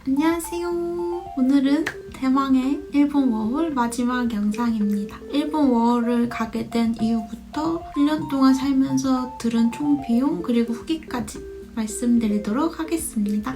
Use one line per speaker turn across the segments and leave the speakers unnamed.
안녕하세요. 오늘은 대망의 일본 워홀 마지막 영상입니다. 일본 워홀을 가게 된 이후부터 1년 동안 살면서 들은 총 비용 그리고 후기까지 말씀드리도록 하겠습니다.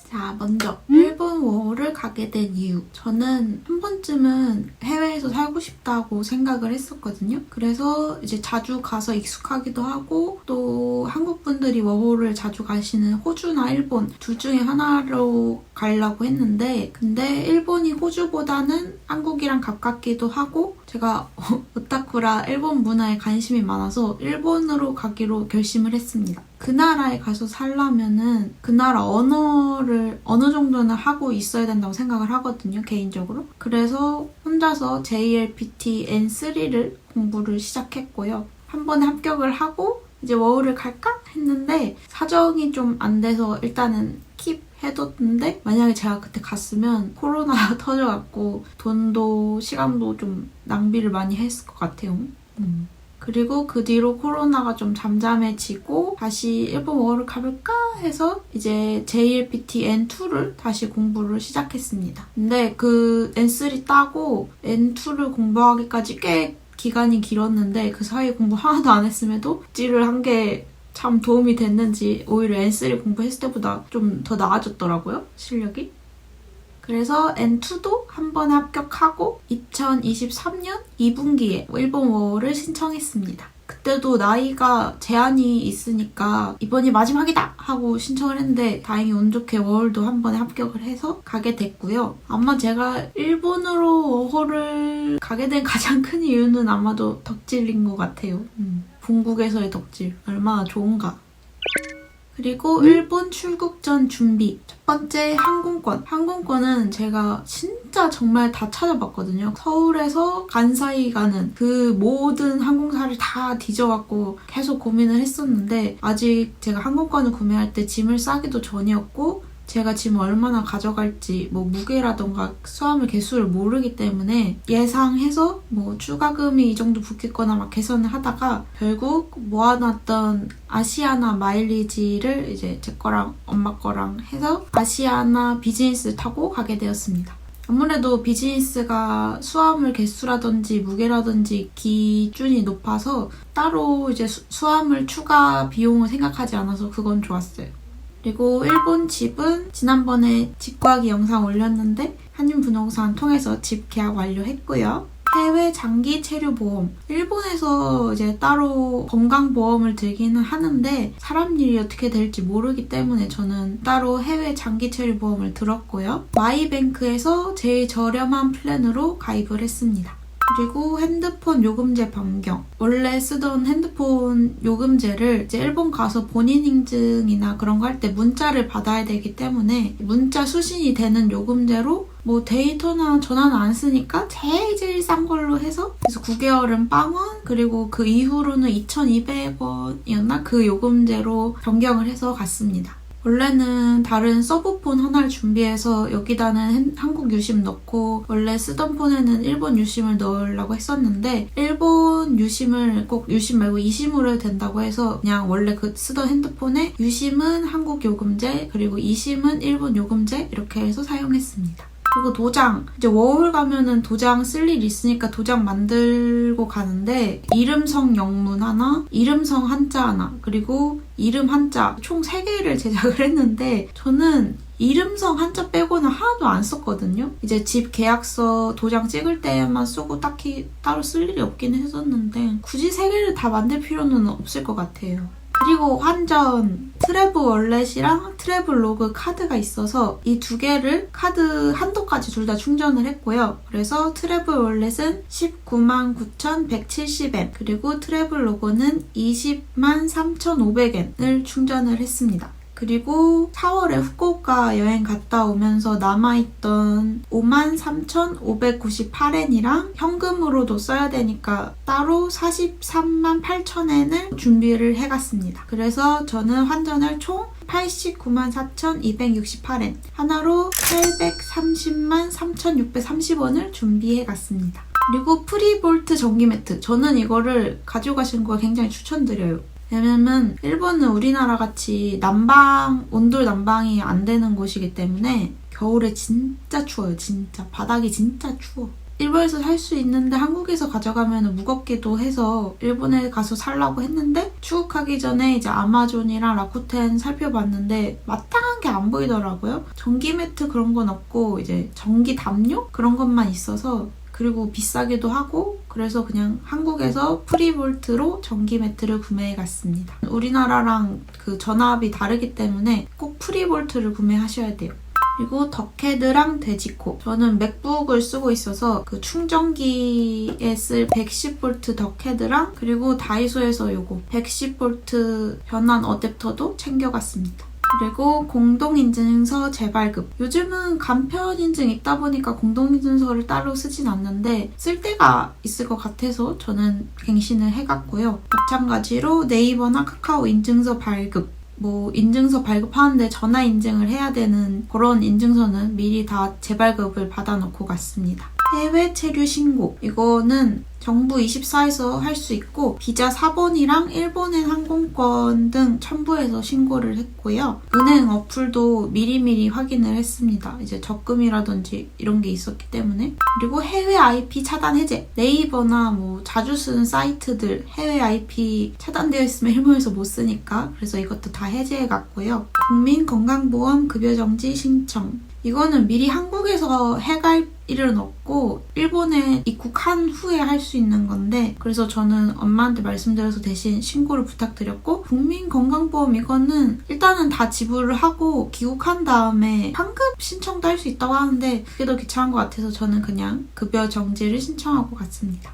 자, 먼저 일본 워홀을 가게 된 이유. 저는 한 번쯤은 해외에서 살고 싶다고 생각을 했었거든요. 그래서 이제 자주 가서 익숙하기도 하고 또 한국 분들이 워홀을 자주 가시는 호주나 일본 둘 중에 하나로 가려고 했는데 근데 일본이 호주보다는 한국이랑 가깝기도 하고 제가 오타쿠라 일본 문화에 관심이 많아서 일본으로 가기로 결심을 했습니다. 그 나라에 가서 살려면은 그 나라 언어를 어느 정도는 하고 있어야 된다고 생각을 하거든요, 개인적으로. 그래서 혼자서 JLPT N3를 공부를 시작했고요. 한 번에 합격을 하고 이제 워홀을 갈까 했는데 사정이 좀 안 돼서 일단은 킵 해뒀는데 만약에 제가 그때 갔으면 코로나가 터져갖고 돈도 시간도 좀 낭비를 많이 했을 것 같아요. 그리고 그 뒤로 코로나가 좀 잠잠해지고 다시 일본 워홀을 가볼까 해서 이제 JLPT N2를 다시 공부를 시작했습니다. 근데 그 N3 따고 N2를 공부하기까지 꽤 기간이 길었는데 그 사이에 공부 하나도 안 했음에도 찌를 한 게 참 도움이 됐는지 오히려 N3 공부했을 때보다 좀 더 나아졌더라고요, 실력이. 그래서 N2도 한 번에 합격하고 2023년 2분기에 일본 워홀을 신청했습니다. 그때도 나이가 제한이 있으니까 이번이 마지막이다 하고 신청을 했는데 다행히 운 좋게 워홀도 한 번에 합격을 해서 가게 됐고요. 아마 제가 일본으로 워홀을 가게 된 가장 큰 이유는 아마도 덕질인 것 같아요. 본국에서의 덕질 얼마나 좋은가. 그리고 일본 출국 전 준비. 첫 번째 항공권. 항공권은 제가 진짜 정말 다 찾아봤거든요. 서울에서 간사이 가는 그 모든 항공사를 다 뒤져갖고 계속 고민을 했었는데 아직 제가 항공권을 구매할 때 짐을 싸기도 전이었고 제가 짐을 얼마나 가져갈지 뭐 무게라던가 수화물 개수를 모르기 때문에 예상해서 뭐 추가금이 이 정도 붙겠거나 막 계산을 하다가 결국 모아놨던 아시아나 마일리지를 이제 제 거랑 엄마 거랑 해서 아시아나 비즈니스 타고 가게 되었습니다. 아무래도 비즈니스가 수화물 개수라든지 무게라든지 기준이 높아서 따로 이제 수화물 추가 비용을 생각하지 않아서 그건 좋았어요. 그리고 일본 집은 지난번에 집 구하기 영상 올렸는데 한인부동산 통해서 집 계약 완료했고요. 해외 장기 체류 보험. 일본에서 이제 따로 건강보험을 들기는 하는데 사람 일이 어떻게 될지 모르기 때문에 저는 따로 해외 장기 체류 보험을 들었고요. 마이뱅크에서 제일 저렴한 플랜으로 가입을 했습니다. 그리고 핸드폰 요금제 변경. 원래 쓰던 핸드폰 요금제를 이제 일본 가서 본인 인증이나 그런 거 할 때 문자를 받아야 되기 때문에 문자 수신이 되는 요금제로 뭐 데이터나 전화는 안 쓰니까 제일 싼 걸로 해서 그래서 9개월은 빵원 그리고 그 이후로는 2,200원이었나? 그 요금제로 변경을 해서 갔습니다. 원래는 다른 서브폰 하나를 준비해서 여기다는 한국 유심 넣고 원래 쓰던 폰에는 일본 유심을 넣으려고 했었는데 일본 유심을 꼭 유심 말고 이심으로 해도 된다고 해서 그냥 원래 그 쓰던 핸드폰에 유심은 한국 요금제 그리고 이심은 일본 요금제 이렇게 해서 사용했습니다. 그리고 도장. 이제 워홀 가면은 도장 쓸 일 있으니까 도장 만들고 가는데 이름성 영문 하나, 이름성 한자 하나, 그리고 이름 한자 총 3개를 제작을 했는데 저는 이름성 한자 빼고는 하나도 안 썼거든요. 이제 집 계약서 도장 찍을 때만 쓰고 딱히 따로 쓸 일이 없긴 했었는데 굳이 3개를 다 만들 필요는 없을 것 같아요. 그리고 환전, 트래블 월렛이랑 트래블 로그 카드가 있어서 이 2개를 카드 한도까지 둘 다 충전을 했고요. 그래서 트래블 월렛은 199,170엔 그리고 트래블 로그는 203,500엔을 충전을 했습니다. 그리고 4월에 후쿠오카 여행 갔다 오면서 남아있던 53,598엔이랑 현금으로도 써야 되니까 따로 438,000엔을 준비를 해갔습니다. 그래서 저는 환전을 총 894,268엔 하나로 830만 3,630원을 준비해갔습니다. 그리고 프리볼트 전기 매트. 저는 이거를 가지고 가시는 거 굉장히 추천드려요. 왜냐면 일본은 우리나라 같이 온돌 난방이 안 되는 곳이기 때문에 겨울에 진짜 추워요. 진짜. 바닥이 진짜 추워. 일본에서 살 수 있는데 한국에서 가져가면 무겁기도 해서 일본에 가서 살라고 했는데 출국하기 전에 이제 아마존이랑 라쿠텐 살펴봤는데 마땅한 게 안 보이더라고요. 전기 매트 그런 건 없고 이제 전기 담요? 그런 것만 있어서 그리고 비싸기도 하고 그래서 그냥 한국에서 프리볼트로 전기 매트를 구매해 갔습니다. 우리나라랑 그 전압이 다르기 때문에 꼭 프리볼트를 구매하셔야 돼요. 그리고 덕헤드랑 돼지코. 저는 맥북을 쓰고 있어서 그 충전기에 쓸 110V 덕헤드랑 그리고 다이소에서 요거 110V 변환 어댑터도 챙겨갔습니다. 그리고 공동인증서 재발급. 요즘은 간편인증 있다 보니까 공동인증서를 따로 쓰진 않는데 쓸 때가 있을 것 같아서 저는 갱신을 해갔고요. 마찬가지로 네이버나 카카오 인증서 발급. 인증서 발급하는데 전화 인증을 해야 되는 그런 인증서는 미리 다 재발급을 받아놓고 갔습니다. 해외 체류 신고. 이거는 정부 24에서 할 수 있고 비자 4번이랑 일본행 항공권 등 첨부해서 신고를 했고요. 은행 어플도 미리미리 확인을 했습니다. 이제 적금이라든지 이런 게 있었기 때문에. 그리고 해외 IP 차단 해제. 네이버나 자주 쓰는 사이트들 해외 IP 차단되어 있으면 일본에서 못 쓰니까 그래서 이것도 다 해제해갔고요. 국민건강보험 급여정지 신청. 이거는 미리 한국에서 해갈 일은 없고 일본에 입국한 후에 할 수 있는 건데 그래서 저는 엄마한테 말씀드려서 대신 신고를 부탁드렸고 국민건강보험 이거는 일단은 다 지불을 하고 귀국한 다음에 환급 신청도 할 수 있다고 하는데 그게 더 귀찮은 것 같아서 저는 그냥 급여 정지를 신청하고 갔습니다.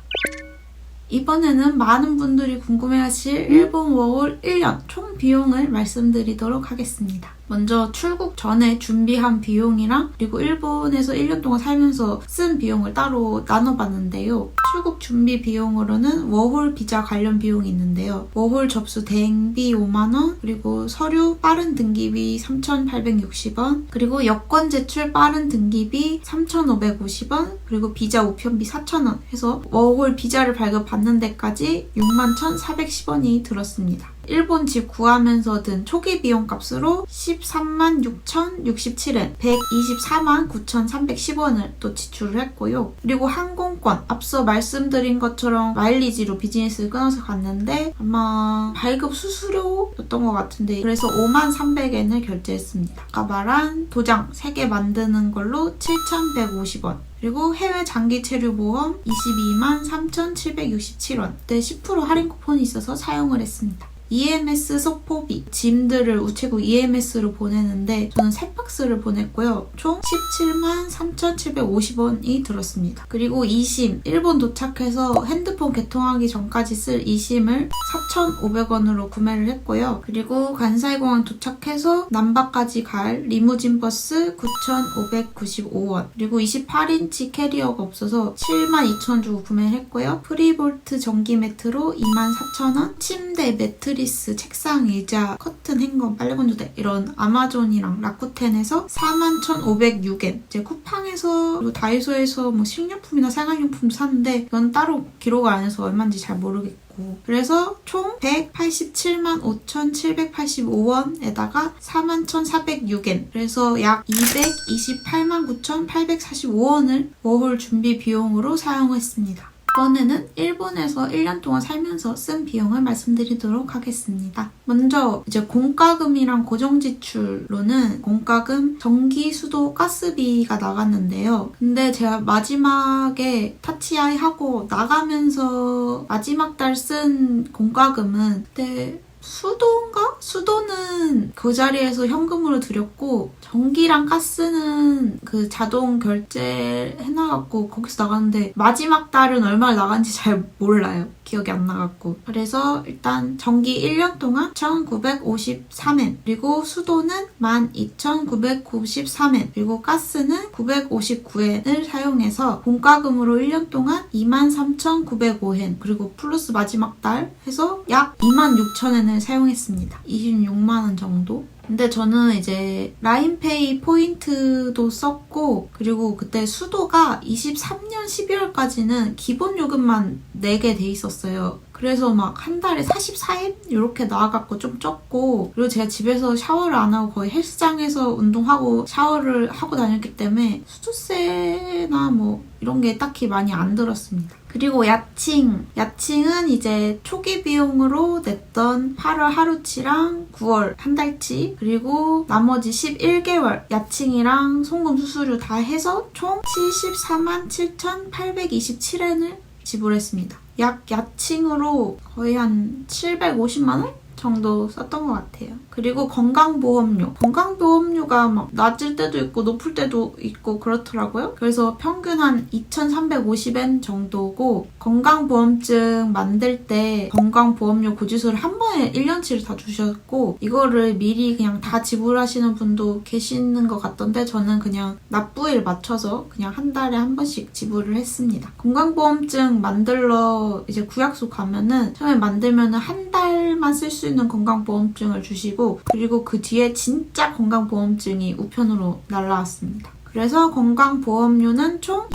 이번에는 많은 분들이 궁금해하실 일본 워홀 1년 총 비용을 말씀드리도록 하겠습니다. 먼저 출국 전에 준비한 비용이랑 그리고 일본에서 1년 동안 살면서 쓴 비용을 따로 나눠봤는데요. 출국 준비 비용으로는 워홀 비자 관련 비용이 있는데요. 워홀 접수 대행비 5만원, 그리고 서류 빠른 등기비 3,860원, 그리고 여권 제출 빠른 등기비 3,550원, 그리고 비자 우편비 4,000원 해서 워홀 비자를 발급받는 데까지 61,410원이 들었습니다. 일본 집 구하면서 든 초기 비용 값으로 13만 6,067엔, 124만 9,310원을 또 지출을 했고요. 그리고 항공권, 앞서 말씀드린 것처럼 마일리지로 비즈니스를 끊어서 갔는데 아마 발급 수수료였던 것 같은데 그래서 5만 300엔을 결제했습니다. 아까 말한 도장 3개 만드는 걸로 7,150원. 그리고 해외 장기 체류 보험 22만 3,767원. 그때 10% 할인 쿠폰이 있어서 사용을 했습니다. EMS 소포비, 짐들을 우체국 EMS로 보내는데 저는 3박스를 보냈고요. 총 17만 3,750원이 들었습니다. 그리고 e심, 일본 도착해서 핸드폰 개통하기 전까지 쓸 e심을 4,500원으로 구매를 했고요. 그리고 간사이공항 도착해서 남바까지 갈 리무진 버스 9,595원. 그리고 28인치 캐리어가 없어서 72,000원 주고 구매를 했고요. 프리볼트 전기 매트로 24,000원, 침대, 매트리스, 책상, 의자, 커튼, 행거, 빨래건조대 이런 아마존이랑 라쿠텐에서 41,506엔. 이제 쿠팡에서 그리고 다이소에서 식료품이나 생활용품 샀는데 이건 따로 기록을 안 해서 얼마인지 잘 모르겠고 그래서 총 187만 5,785원에다가 41,406엔 그래서 약 228만 9,845원을 워홀 준비 비용으로 사용했습니다. 이번에는 일본에서 1년 동안 살면서 쓴 비용을 말씀드리도록 하겠습니다. 먼저 이제 공과금이랑 고정지출로는 공과금, 전기, 수도, 가스비가 나갔는데요. 근데 제가 마지막에 타치아이 하고 나가면서 마지막 달 쓴 공과금은 그때 수도인가? 수도는 그 자리에서 현금으로 드렸고 전기랑 가스는 그 자동 결제 해놔갖고 거기서 나갔는데 마지막 달은 얼마나 나간지 잘 몰라요. 기억이 안 나갖고 그래서 일단 전기 1년 동안 1,953엔 그리고 수도는 12,993엔 그리고 가스는 959엔을 사용해서 공과금으로 1년 동안 23,905엔 그리고 플러스 마지막 달 해서 약 26,000엔을 사용했습니다. 26만원 정도? 근데 저는 이제 라인페이 포인트도 썼고 그리고 그때 수도가 23년 12월까지는 기본 요금만 내게 돼 있었어요. 그래서 막 한 달에 44엔? 이렇게 나와갖고 좀 적고, 그리고 제가 집에서 샤워를 안 하고 거의 헬스장에서 운동하고 샤워를 하고 다녔기 때문에 수두세나 뭐 이런 게 딱히 많이 안 들었습니다. 그리고 야칭. 야칭은 이제 초기 비용으로 냈던 8월 하루치랑 9월 한 달치, 그리고 나머지 11개월 야칭이랑 송금 수수료 다 해서 총 74만 7,827엔을 지불했습니다. 약 야칭으로 거의 한 750만 원 정도 썼던 것 같아요. 그리고 건강보험료. 건강보험료가 막 낮을 때도 있고 높을 때도 있고 그렇더라고요. 그래서 평균 한 2,350엔 정도고, 건강보험증 만들 때 건강보험료 고지서를 한 번에 1년치를 다 주셨고, 이거를 미리 그냥 다 지불하시는 분도 계시는 것 같던데, 저는 그냥 납부일 맞춰서 그냥 한 달에 한 번씩 지불을 했습니다. 건강보험증 만들러 이제 구약소 가면은 처음에 만들면은 한 달만 쓸 수 있는 건강보험증을 주시고, 그리고 그 뒤에 진짜 건강보험증이 우편으로 날라왔습니다. 그래서 건강보험료는 총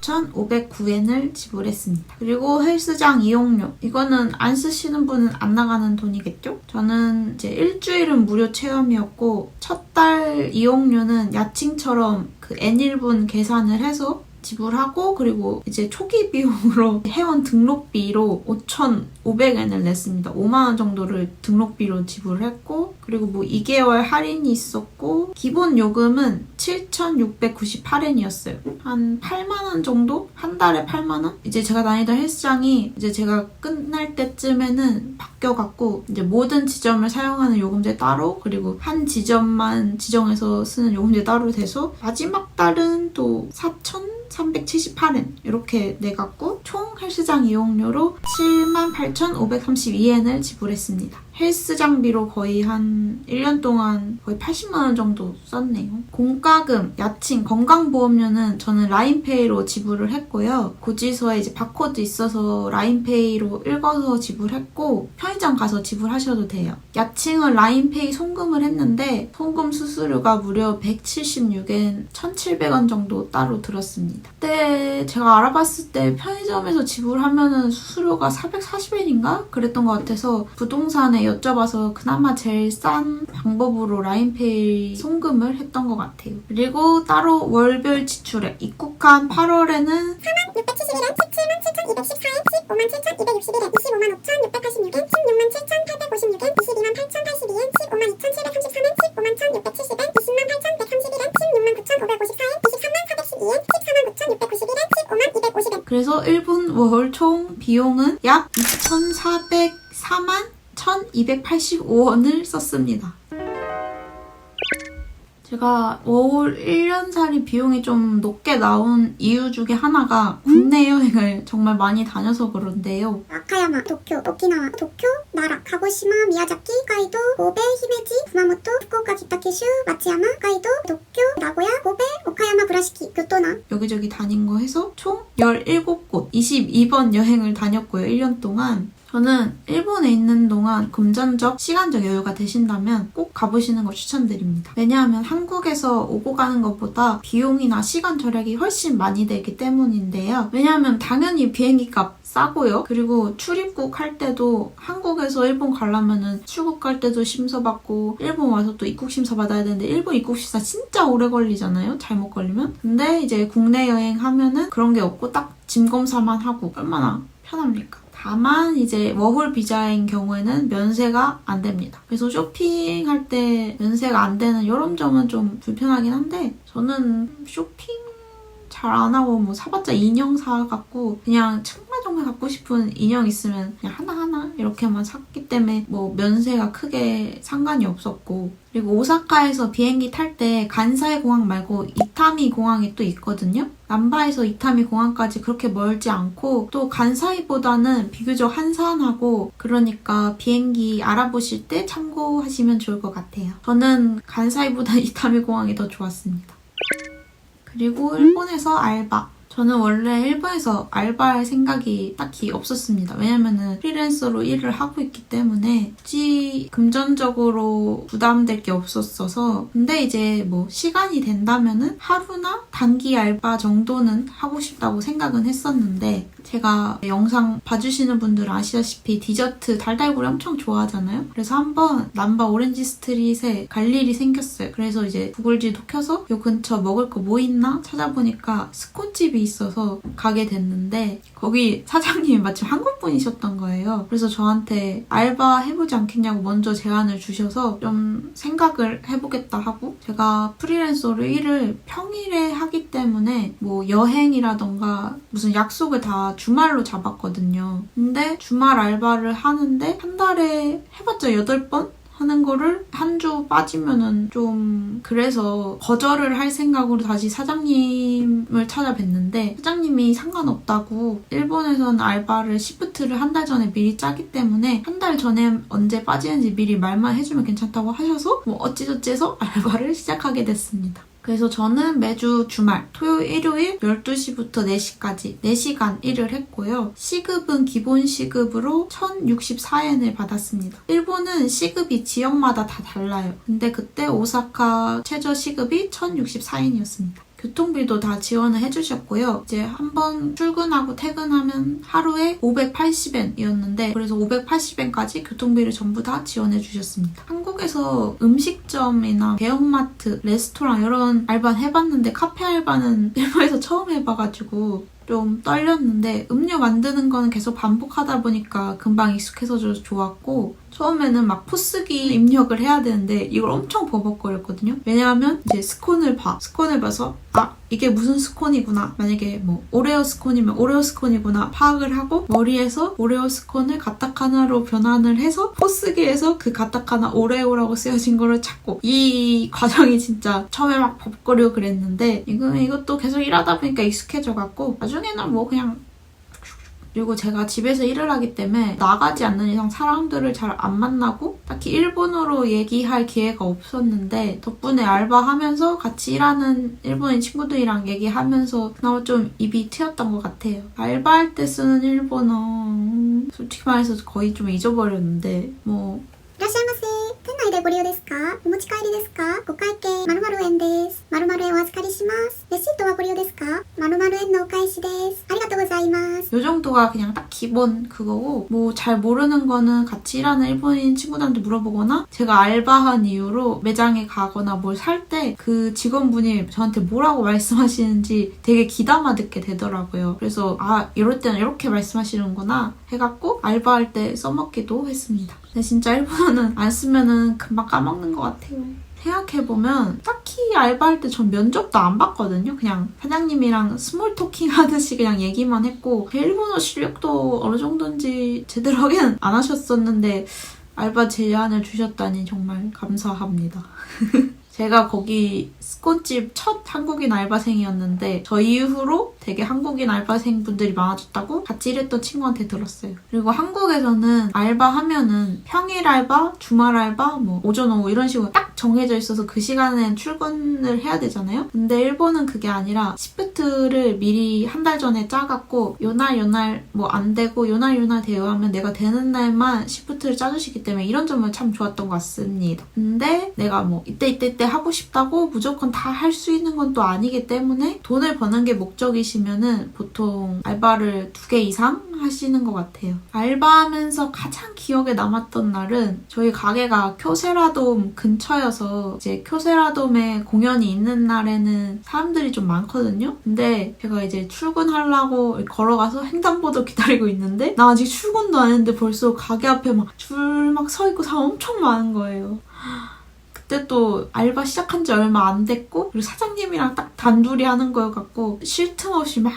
25,509엔을 지불했습니다. 그리고 헬스장 이용료. 이거는 안 쓰시는 분은 안 나가는 돈이겠죠? 저는 이제 일주일은 무료 체험이었고, 첫 달 이용료는 야칭처럼 그 N1분 계산을 해서 지불하고, 그리고 이제 초기 비용으로 회원 등록비로 5,500엔을 냈습니다. 5만 원 정도를 등록비로 지불했고, 그리고 뭐 2개월 할인이 있었고, 기본 요금은 7,698엔이었어요. 한 8만 원 정도? 한 달에 8만 원? 이제 제가 다니던 헬스장이 이제 제가 끝날 때쯤에는 바뀌어갖고, 이제 모든 지점을 사용하는 요금제 따로, 그리고 한 지점만 지정해서 쓰는 요금제 따로 돼서 마지막 달은 또 4,378엔 이렇게 내갖고 총 헬스장 이용료로 78,532엔을 지불했습니다. 헬스장비로 거의 한 1년 동안 거의 80만 원 정도 썼네요. 공과금, 야칭, 건강보험료는 저는 라인페이로 지불을 했고요. 고지서에 이제 바코드 있어서 라인페이로 읽어서 지불했고, 편의점 가서 지불하셔도 돼요. 야칭은 라인페이 송금을 했는데 송금 수수료가 무려 176엔, 1,700원 정도 따로 들었습니다. 그때 제가 알아봤을 때 편의점에서 지불하면은 수수료가 440엔인가? 그랬던 것 같아서 부동산에 여쭤봐서 그나마 제일 싼 방법으로 라인페이 송금을 했던 것 같아요. 그리고 따로 월별 지출액. 입국한 8월에는
4671엔, 177,214엔, 157,261엔, 255,6,686엔, 167,856엔, 228,082엔, 152,733엔, 151,670엔, 208,131엔, 169,554엔, 239,412엔, 149,691엔, 152,250엔.
그래서 일본 월 총 비용은 약 2,404만 1,285원을 썼습니다. 제가 워홀 1년살이 비용이 좀 높게 나온 이유 중에 하나가 국내 여행을 정말 많이 다녀서 그런데요.
아카야마, 도쿄, 오키나와, 도쿄, 나라, 가고시마, 미야자키, 홋카이도, 고베, 히메지, 구마모토, 후쿠오카, 기타큐슈, 마츠야마, 홋카이도, 도쿄, 나고야, 고베, 오카야마, 구라시키, 교토나
여기저기 다닌 거 해서 총 17곳, 22번 여행을 다녔고요. 1년 동안. 저는 일본에 있는 동안 금전적, 시간적 여유가 되신다면 꼭 가보시는 걸 추천드립니다. 왜냐하면 한국에서 오고 가는 것보다 비용이나 시간 절약이 훨씬 많이 되기 때문인데요. 왜냐하면 당연히 비행기값 싸고요. 그리고 출입국 할 때도 한국에서 일본 가려면은 출국 갈 때도 심사 받고, 일본 와서 또 입국 심사 받아야 되는데 일본 입국 심사 진짜 오래 걸리잖아요. 잘못 걸리면. 근데 이제 국내 여행 하면은 그런 게 없고 딱 짐 검사만 하고 얼마나 편합니까? 다만 이제 워홀 비자인 경우에는 면세가 안 됩니다. 그래서 쇼핑할 때 면세가 안 되는 이런 점은 좀 불편하긴 한데, 저는 쇼핑 잘 안 하고 뭐 사봤자 인형 사갖고 그냥 정말 갖고 싶은 인형 있으면 그냥 하나하나 이렇게만 샀기 때문에 뭐 면세가 크게 상관이 없었고, 그리고 오사카에서 비행기 탈 때 간사이 공항 말고 이타미 공항이 또 있거든요. 남바에서 이타미 공항까지 그렇게 멀지 않고 또 간사이보다는 비교적 한산하고, 그러니까 비행기 알아보실 때 참고하시면 좋을 것 같아요. 저는 간사이보다 이타미 공항이 더 좋았습니다. 그리고 일본에서 알바. 저는 원래 일본에서 알바할 생각이 딱히 없었습니다. 왜냐면은 프리랜서로 일을 하고 있기 때문에 굳이 금전적으로 부담될 게 없었어서. 근데 이제 뭐 시간이 된다면은 하루나 단기 알바 정도는 하고 싶다고 생각은 했었는데, 제가 영상 봐주시는 분들은 아시다시피 디저트 달달구리 엄청 좋아하잖아요. 그래서 한번 남바 오렌지 스트릿에 갈 일이 생겼어요. 그래서 이제 구글 지도 켜서 요 근처 먹을 거 뭐 있나 찾아보니까 스콘집이 있어서 가게 됐는데 거기 사장님이 마침 한국분이셨던 거예요. 그래서 저한테 알바 해보지 않겠냐고 먼저 제안을 주셔서 좀 생각을 해보겠다 하고, 제가 프리랜서로 일을 평일에 하기 때문에 뭐 여행이라던가 무슨 약속을 다 주말로 잡았거든요. 근데 주말 알바를 하는데 한 달에 해봤자 8번? 하는 거를 한 주 빠지면은 좀 그래서 거절을 할 생각으로 다시 사장님을 찾아뵀는데 사장님이 상관없다고, 일본에서는 알바를 시프트를 한 달 전에 미리 짜기 때문에 한 달 전에 언제 빠지는지 미리 말만 해주면 괜찮다고 하셔서 뭐 어찌저찌 해서 알바를 시작하게 됐습니다. 그래서 저는 매주 주말, 토요일, 일요일 12시부터 4시까지 4시간 일을 했고요. 시급은 기본 시급으로 1,064엔을 받았습니다. 일본은 시급이 지역마다 다 달라요. 근데 그때 오사카 최저 시급이 1,064엔이었습니다. 교통비도 다 지원을 해주셨고요. 이제 한번 출근하고 퇴근하면 하루에 580엔이었는데 그래서 580엔까지 교통비를 전부 다 지원해 주셨습니다. 한국에서 음식점이나 대형마트, 레스토랑 이런 알바는 해봤는데 카페 알바는 일본에서 처음 해봐가지고 좀 떨렸는데 음료 만드는 거는 계속 반복하다 보니까 금방 익숙해서 좋았고, 처음에는 막 포스기 입력을 해야 되는데 이걸 엄청 버벅거렸거든요. 왜냐하면 이제 스콘을 봐서 이게 무슨 스콘이구나, 만약에 뭐 오레오 스콘이면 오레오 스콘이구나 파악을 하고 머리에서 오레오 스콘을 가타카나로 변환을 해서 포스기에서 그 가타카나 오레오라고 쓰여진 거를 찾고, 이 과정이 진짜 처음에 막 버벅거리고 그랬는데 이것도 계속 일하다 보니까 익숙해져갖고 나중에는 뭐 그냥. 그리고 제가 집에서 일을 하기 때문에 나가지 않는 이상 사람들을 잘 안 만나고 딱히 일본어로 얘기할 기회가 없었는데 덕분에 알바하면서 같이 일하는 일본인 친구들이랑 얘기하면서 그나마 좀 입이 트였던 것 같아요. 알바할 때 쓰는 일본어 솔직히 말해서 거의 좀 잊어버렸는데 뭐
いらっしゃいませ。店内でご利用ですか？お持ち帰りですか？ご会計〇〇円です。〇〇円お預かりします。レシートはご利用ですか？〇〇円のお返しです。ありがとうございます。
요 정도가 그냥 딱 기본 그거고, 뭐 잘 모르는 거는 같이 일하는 일본인 친구들한테 물어보거나 제가 알바한 이유로 매장에 가거나 뭘 살 때 그 직원분이 저한테 뭐라고 말씀하시는지 되게 귀담아 듣게 되더라고요. 그래서 이럴 때는 이렇게 말씀하시는구나 해갖고 알바할 때 써먹기도 했습니다. 근데 진짜 일본어는 안 쓰면은 금방 까먹는 것 같아요. 생각해보면 딱히 알바할 때 전 면접도 안 봤거든요. 그냥 사장님이랑 스몰 토킹 하듯이 그냥 얘기만 했고, 제 일본어 실력도 어느 정도인지 제대로 하긴 안 하셨었는데 알바 제안을 주셨다니 정말 감사합니다. 제가 거기 스콘집 첫 한국인 알바생이었는데 저 이후로 되게 한국인 알바생분들이 많아졌다고 같이 일했던 친구한테 들었어요. 그리고 한국에서는 알바하면은 평일 알바, 주말 알바, 뭐 오전 오후 이런 식으로 딱 정해져 있어서 그 시간엔 출근을 해야 되잖아요. 근데 일본은 그게 아니라 시프트를 미리 한 달 전에 짜갖고 요날 뭐 안 되고 요날 돼요 하면 내가 되는 날만 시프트를 짜주시기 때문에 이런 점은 참 좋았던 것 같습니다. 근데 내가 뭐 이때 하고 싶다고 무조건 다 할 수 있는 건 또 아니기 때문에 돈을 버는 게 목적이시면은 보통 알바를 2개 이상 하시는 것 같아요. 알바하면서 가장 기억에 남았던 날은 저희 가게가 쿄세라돔 근처여서 이제 쿄세라돔에 공연이 있는 날에는 사람들이 좀 많거든요. 근데 제가 이제 출근하려고 걸어가서 횡단보도 기다리고 있는데 나 아직 출근도 안 했는데 벌써 가게 앞에 줄 막 서 있고 사람 엄청 많은 거예요. 그때 또 알바 시작한 지 얼마 안 됐고 그리고 사장님이랑 딱 단둘이 하는 거여갖고 쉴 틈 없이 막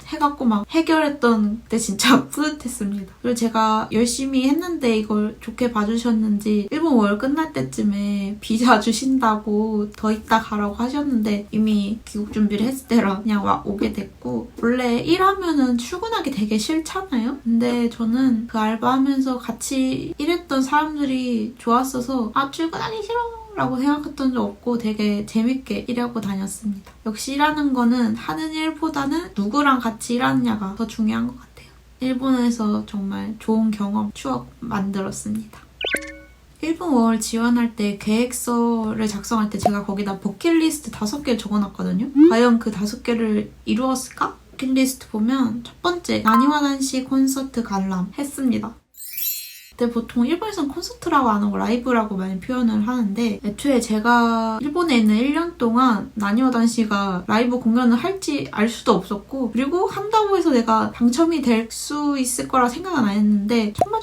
해갖고 막 해결했던 때 진짜 뿌듯했습니다. 그리고 제가 열심히 했는데 이걸 좋게 봐주셨는지 일본 월 끝날 때쯤에 비자 주신다고 더 있다 가라고 하셨는데 이미 귀국 준비를 했을 때라 그냥 오게 됐고, 원래 일하면은 출근하기 되게 싫잖아요? 근데 저는 그 알바하면서 같이 일했던 사람들이 좋았어서 출근하기 싫어 라고 생각했던 적 없고 되게 재밌게 일하고 다녔습니다. 역시 일하는 거는 하는 일보다는 누구랑 같이 일하느냐가 더 중요한 것 같아요. 일본에서 정말 좋은 경험, 추억 만들었습니다. 일본 월 지원할 때 계획서를 작성할 때 제가 거기다 버킷리스트 5개를 적어놨거든요. 과연 그 5개를 이루었을까? 버킷리스트 보면 첫 번째, 나니와단시 콘서트 관람 했습니다. 근데 보통 일본에서는 콘서트라고 안 하고 라이브라고 많이 표현을 하는데 애초에 제가 일본에 있는 1년 동안 나니와단시가 라이브 공연을 할지 알 수도 없었고 그리고 한다고 해서 내가 당첨이 될 수 있을 거라 생각은 안 했는데 정말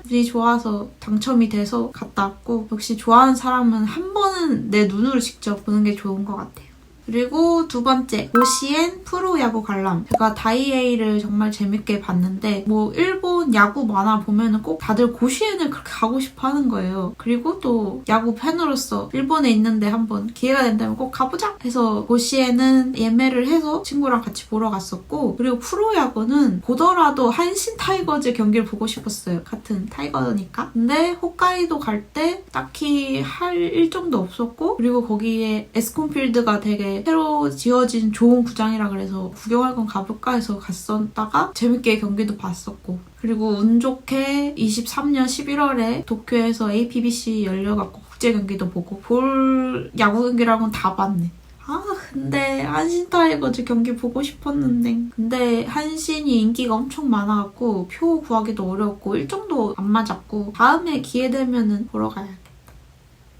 운이 좋아서 당첨이 돼서 갔다 왔고 역시 좋아하는 사람은 한 번은 내 눈으로 직접 보는 게 좋은 것 같아요. 그리고 두 번째, 고시엔 프로야구 관람. 제가 다이에이를 정말 재밌게 봤는데 뭐 일본 야구 만화 보면은 꼭 다들 고시엔을 그렇게 가고 싶어 하는 거예요. 그리고 또 야구 팬으로서 일본에 있는데 한번 기회가 된다면 꼭 가보자 해서 고시엔은 예매를 해서 친구랑 같이 보러 갔었고 그리고 프로야구는 보더라도 한신 타이거즈 경기를 보고 싶었어요. 같은 타이거니까. 근데 홋카이도 갈 때 딱히 할 일정도 없었고 그리고 거기에 에스콘필드가 되게 새로 지어진 좋은 구장이라 그래서 구경할 건 가볼까 해서 갔었다가 재밌게 경기도 봤었고 그리고 운 좋게 23년 11월에 도쿄에서 APBC 열려갖고 국제 경기도 보고 볼 야구 경기라고는 다 봤네. 근데 한신 타이거즈 경기 보고 싶었는데 근데 한신이 인기가 엄청 많아갖고 표 구하기도 어려웠고 일정도 안 맞았고 다음에 기회 되면은 보러 가야겠다.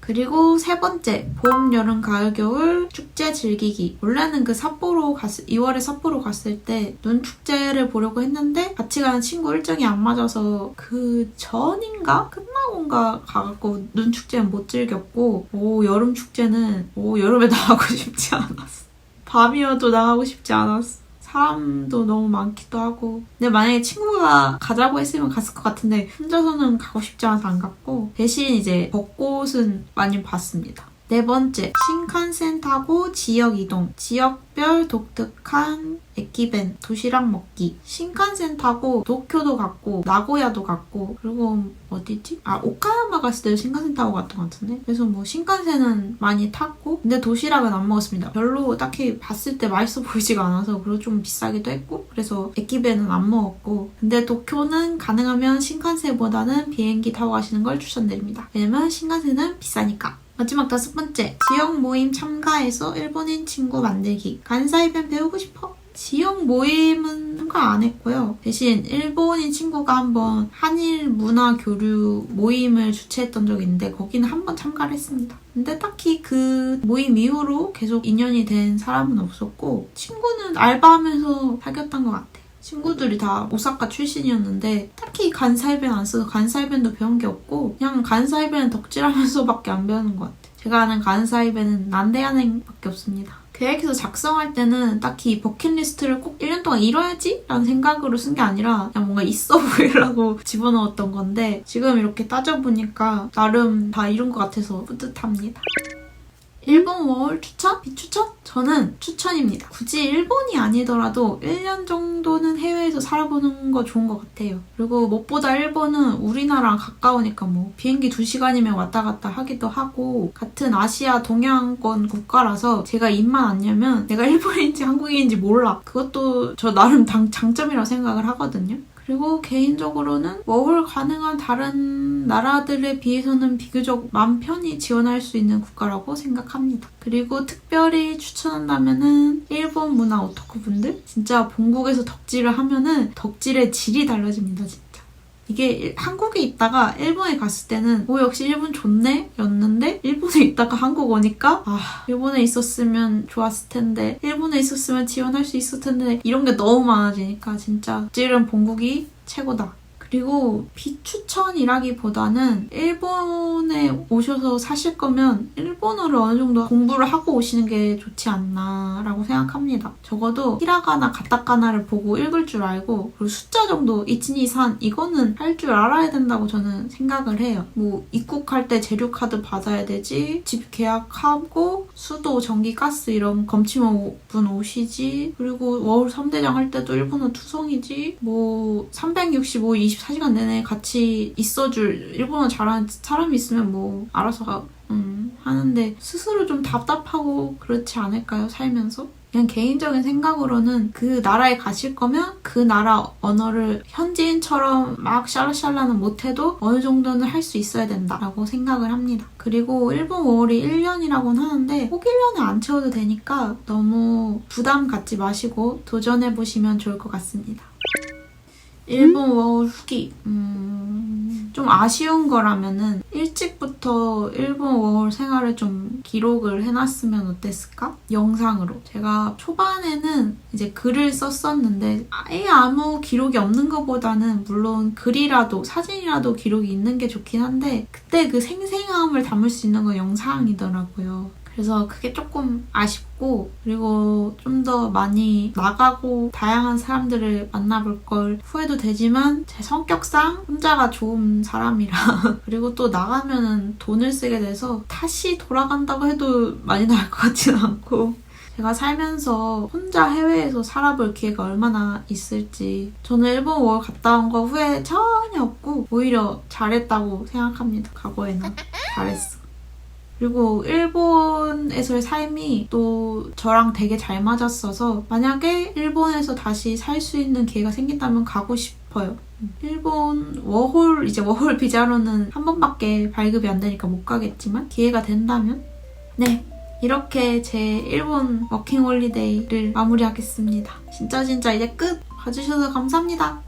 그리고 세 번째, 봄, 여름, 가을, 겨울 축제 즐기기. 원래는 2월에 삿포로 갔을 때 눈 축제를 보려고 했는데 같이 가는 친구 일정이 안 맞아서 그 전인가? 끝나고인가 가갖고 눈 축제는 못 즐겼고 여름 축제는 여름에 나가고 싶지 않았어. 밤이어도 나가고 싶지 않았어. 사람도 너무 많기도 하고 근데 만약에 친구가 가자고 했으면 갔을 것 같은데 혼자서는 가고 싶지 않아서 안 갔고 대신 이제 벚꽃은 많이 봤습니다. 네 번째, 신칸센 타고 지역 이동. 지역별 독특한 에키벤, 도시락 먹기. 신칸센 타고 도쿄도 갔고 나고야도 갔고 그리고 어디지? 오카야마 갔을 때도 신칸센 타고 갔던 것 같은데 그래서 뭐 신칸센은 많이 탔고 근데 도시락은 안 먹었습니다. 별로 딱히 봤을 때 맛있어 보이지가 않아서 그리고 좀 비싸기도 했고 그래서 에키벤은 안 먹었고 근데 도쿄는 가능하면 신칸센보다는 비행기 타고 가시는 걸 추천드립니다. 왜냐면 신칸센은 비싸니까. 마지막 다섯 번째, 지역 모임 참가해서 일본인 친구 만들기. 간사이弁배우고 싶어? 지역 모임은 참가 안 했고요. 대신 일본인 친구가 한번 한일 문화 교류 모임을 주최했던 적이 있는데 거기는 한번 참가를 했습니다. 근데 딱히 그 모임 이후로 계속 인연이 된 사람은 없었고 친구는 알바하면서 사귀었던 것 같아요. 친구들이 다 오사카 출신이었는데 딱히 간사이弁안 써서 간사이弁도 배운 게 없고 그냥 간사이弁덕질하면서밖에 안 배우는 것 같아요. 제가 아는 간사이弁난데야냉밖에 없습니다. 계획해서 작성할 때는 딱히 버킷리스트를 꼭 1년 동안 이뤄야지? 라는 생각으로 쓴 게 아니라 그냥 뭔가 있어 보이려고 집어넣었던 건데 지금 이렇게 따져보니까 나름 다 이룬 것 같아서 뿌듯합니다. 일본 워홀 추천? 비추천? 저는 추천입니다. 굳이 일본이 아니더라도 1년 정도는 해외에서 살아보는 거 좋은 것 같아요. 그리고 무엇보다 일본은 우리나라랑 가까우니까 뭐 비행기 2시간이면 왔다 갔다 하기도 하고 같은 아시아 동양권 국가라서 제가 입만 안 열면 내가 일본인지 한국인인지 몰라. 그것도 저 나름 장점이라고 생각을 하거든요. 그리고 개인적으로는 워홀 가능한 다른 나라들에 비해서는 비교적 마음 편히 지원할 수 있는 국가라고 생각합니다. 그리고 특별히 추천한다면은 일본 문화 오타쿠분들? 진짜 본국에서 덕질을 하면은 덕질의 질이 달라집니다, 진짜. 이게 한국에 있다가 일본에 갔을 때는 역시 일본 좋네? 였는데 일본에 있다가 한국 오니까 일본에 있었으면 좋았을 텐데 일본에 있었으면 지원할 수 있었을 텐데 이런 게 너무 많아지니까 진짜 덕질은 본국이 최고다. 그리고 비추천이라기보다는 일본에 오셔서 사실 거면 일본어를 어느 정도 공부를 하고 오시는 게 좋지 않나라고 생각합니다. 적어도 히라가나 가타카나를 보고 읽을 줄 알고 그리고 숫자 정도 1, 2, 3 이거는 할 줄 알아야 된다고 저는 생각을 해요. 뭐 입국할 때 재료카드 받아야 되지, 집 계약하고 수도, 전기, 가스 이런 검침분 오시지, 그리고 워홀 3대장 할 때도 일본어 투성이지, 뭐 365, 24시간 내내 같이 있어줄 일본어 잘하는 사람이 있으면 뭐 알아서 하는데 스스로 좀 답답하고 그렇지 않을까요? 살면서? 그냥 개인적인 생각으로는 그 나라에 가실 거면 그 나라 언어를 현지인처럼 막 샬라샬라는 못해도 어느 정도는 할 수 있어야 된다라고 생각을 합니다. 그리고 일본 워홀이 1년이라고는 하는데 꼭 1년에 안 채워도 되니까 너무 부담 갖지 마시고 도전해보시면 좋을 것 같습니다. 일본 워홀 후기 좀 아쉬운 거라면은 일찍부터 일본 워홀 생활을 좀 기록을 해놨으면 어땠을까? 영상으로. 제가 초반에는 이제 글을 썼었는데 아예 아무 기록이 없는 것보다는 물론 글이라도 사진이라도 기록이 있는 게 좋긴 한데 그때 그 생생함을 담을 수 있는 건 영상이더라고요. 그래서 그게 조금 아쉽고 그리고 좀 더 많이 나가고 다양한 사람들을 만나볼 걸 후회도 되지만 제 성격상 혼자가 좋은 사람이라 그리고 또 나가면은 돈을 쓰게 돼서 다시 돌아간다고 해도 많이 나을 것 같지는 않고 제가 살면서 혼자 해외에서 살아볼 기회가 얼마나 있을지 저는 일본 워홀 갔다 온 거 후회 전혀 없고 오히려 잘했다고 생각합니다. 과거에는 잘했어. 그리고 일본에서의 삶이 또 저랑 되게 잘 맞았어서 만약에 일본에서 다시 살 수 있는 기회가 생긴다면 가고 싶어요. 일본 워홀, 이제 워홀 비자로는 한 번밖에 발급이 안 되니까 못 가겠지만 기회가 된다면? 네, 이렇게 제 일본 워킹홀리데이를 마무리하겠습니다. 진짜 이제 끝! 봐주셔서 감사합니다.